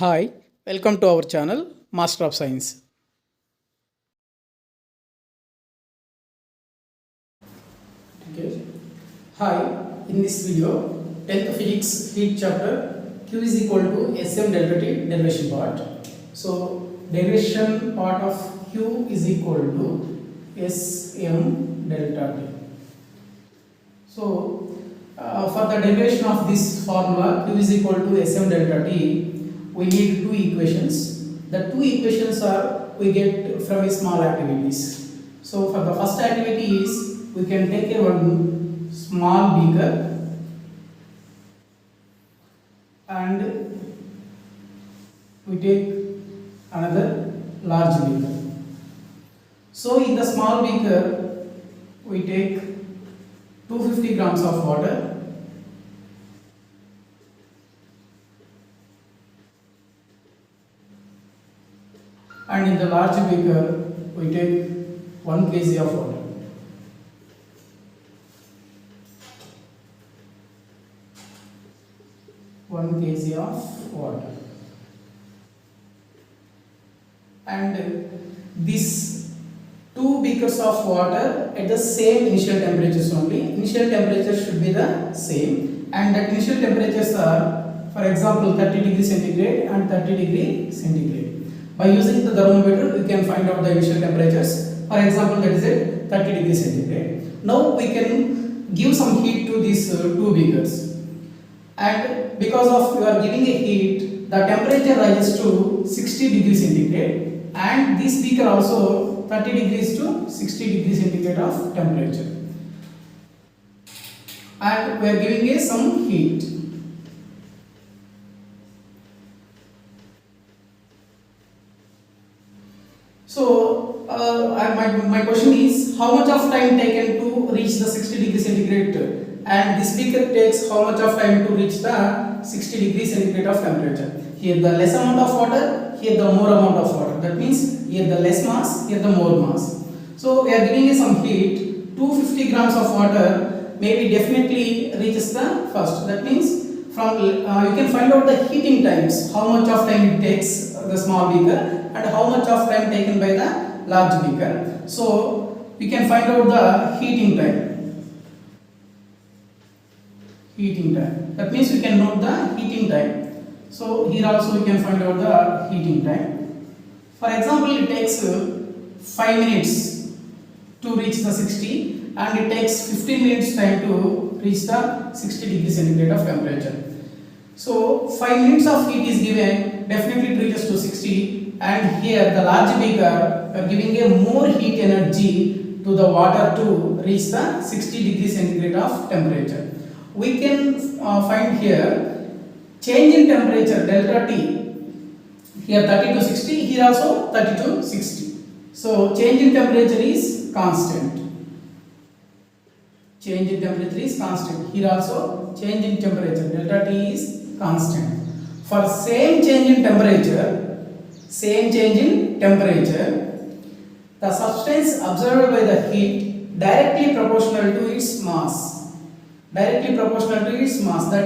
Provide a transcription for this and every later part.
Hi, welcome to our channel Master of Science. Okay. Hi, in this video, 10th physics heat chapter Q is equal to Sm delta T derivation part. So, derivation part of Q is equal to Sm delta T. So, for the derivation of this formula Q is equal to Sm delta T, we need two equations. The two equations are we get from small activities. So, for the first activity is we can take a one small beaker and we take another large beaker. So, in the small beaker we take 250 grams of water and in the large beaker we take 1 kg of water. And these two beakers of water at the same initial temperatures only. Initial temperatures should be the same, and that initial temperatures are, for example, 30 degree centigrade and 30 degree centigrade. By using the thermometer, we can find out the initial temperatures. For example, that is at 30 degree centigrade. Now we can give some heat to these two beakers, and because of you are giving a heat, the temperature rises to 60 degree centigrade, and this beaker also 30 degrees to 60 degree centigrade of temperature, and we are giving a some heat. So my question is, how much of time taken to reach the 60 degree centigrade, and this beaker takes how much of time to reach the 60 degree centigrade of temperature. Here the less amount of water, here the more amount of water. That means here the less mass, here the more mass. So we are giving some heat. 250 grams of water maybe definitely reaches the first. That means from you can find out the heating times, how much of time it takes the small beaker and how much of time taken by the large beaker. So we can find out the heating time. That means we can note the heating time. So here also we can find out the heating time. For example, it takes 5 minutes to reach the 60, and it takes 15 minutes time to reach the 60 degree centigrade of temperature. So 5 minutes of heat is given, definitely it reaches to 60, and here the large beaker are giving a more heat energy to the water to reach the 60 degree centigrade of temperature. We can find here change in temperature delta T, here 30 to 60, here also 30 to 60. So change in temperature is constant. Change in temperature is constant. Here also change in temperature delta T is constant. For same change in temperature, the substance absorbed by the heat directly proportional to its mass. That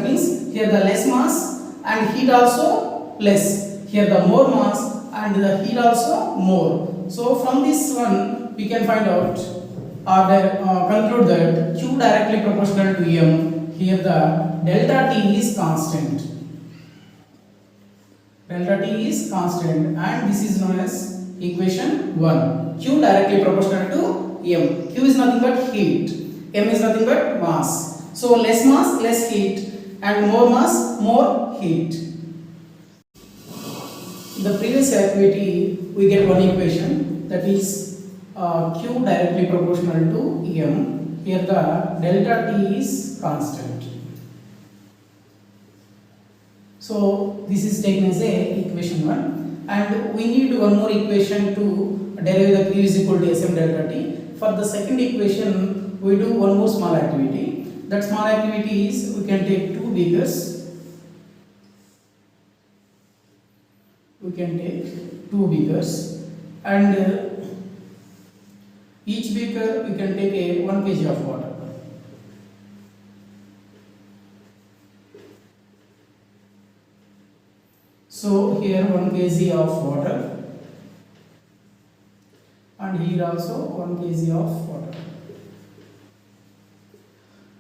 means here the less mass and heat also less. Here the more mass and the heat also more. So from this one we can find out or conclude that Q directly proportional to M. Here the delta T is constant. And this is known as equation 1. Q directly proportional to M. Q is nothing but heat. M is nothing but mass. So less mass, less heat, and more mass, more heat. In the previous activity, we get one equation, that is Q directly proportional to M. Here the delta T is constant. So this is taken as a equation 1, and we need one more equation to derive the Q is equal to Sm delta T. For the second equation, we do one more small activity. That small activity is we can take two beakers. And each beaker we can take a 1 kg of water. So here 1 kg of water, and here also 1 kg of water.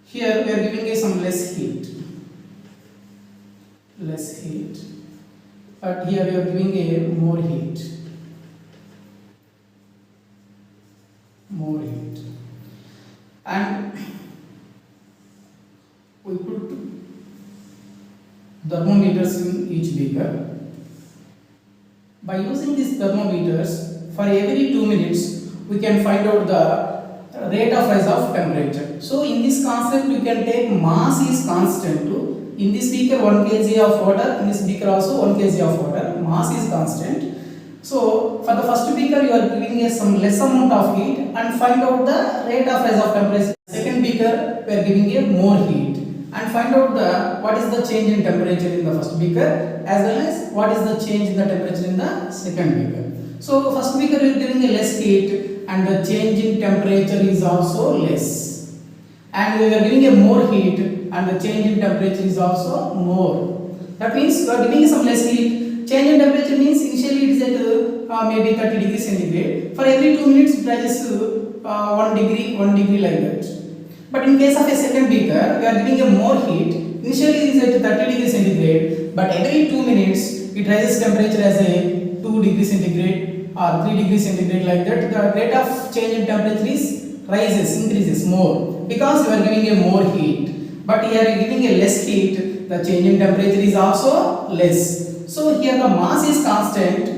Here we are giving a some less heat, but here we are giving a more heat, and we put thermometers in each beaker. By using these thermometers, for every 2 minutes we can find out the rate of rise of temperature. So in this concept you can take mass is constant to, in this beaker 1 kg of water, in this beaker also 1 kg of water, mass is constant. So for the first beaker you are giving a some less amount of heat and find out the rate of rise of temperature. Second beaker we are giving a more heat and find out the what is the change in temperature in the first beaker as well as what is the change in the temperature in the second beaker. So first beaker we are giving a less heat and the change in temperature is also less, and we are giving a more heat and the change in temperature is also more. That means we are giving some less heat. Change in temperature means initially it is at maybe 30 degrees centigrade. For every 2 minutes it rises 1 degree like that. But in case of a second beaker, we are giving a more heat. Initially it is at 30 degrees centigrade, but every 2 minutes it rises temperature as a 2 degrees centigrade or 3 degrees centigrade like that. The rate of change in temperature is increases more because we are giving a more heat. But here we are giving a less heat, the change in temperature is also less. So here the mass is constant,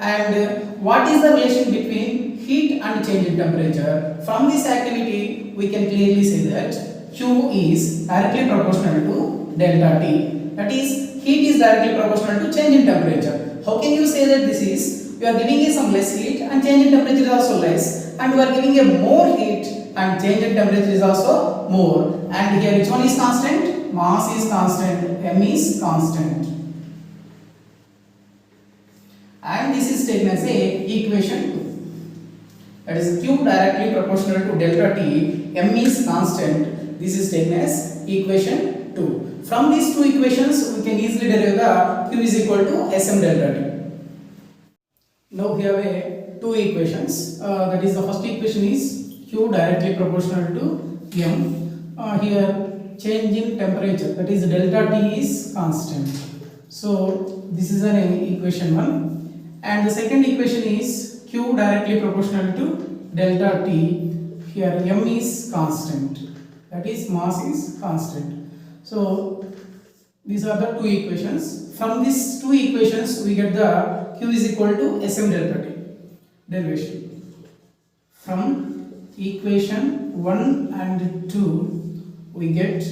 and what is the relation between heat and change in temperature? From this activity we can clearly say that Q is directly proportional to delta T. That is, heat is directly proportional to change in temperature. How can you say that this is? We are giving you some less heat and change in temperature is also less, and we are giving a more heat and change in temperature is also more. And here which one is constant? Mass is constant, M is constant. And this is taken as a equation 2. That is, Q directly proportional to delta T, M is constant. This is taken as equation 2. From these two equations we can easily derive the Q is equal to Sm delta T. Now we have two equations. That is, the first equation is Q directly proportional to M. Here change in temperature, that is delta T is constant. So this is an equation 1. And the second equation is Q directly proportional to delta T. Here M is constant, that is mass is constant. So these are the two equations. From these two equations we get the Q is equal to Sm delta T derivation. From equation 1 and 2 we get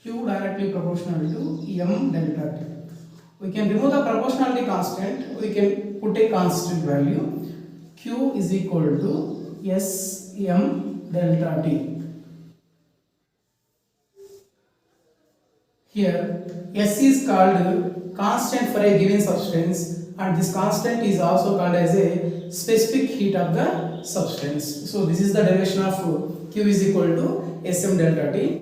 Q directly proportional to M delta T. We can remove the proportionality constant, we can put a constant value. Q is equal to Sm delta T. Here S is called constant for a given substance, and this constant is also called as a specific heat of the substance. So this is the derivation of Q is equal to Sm delta T.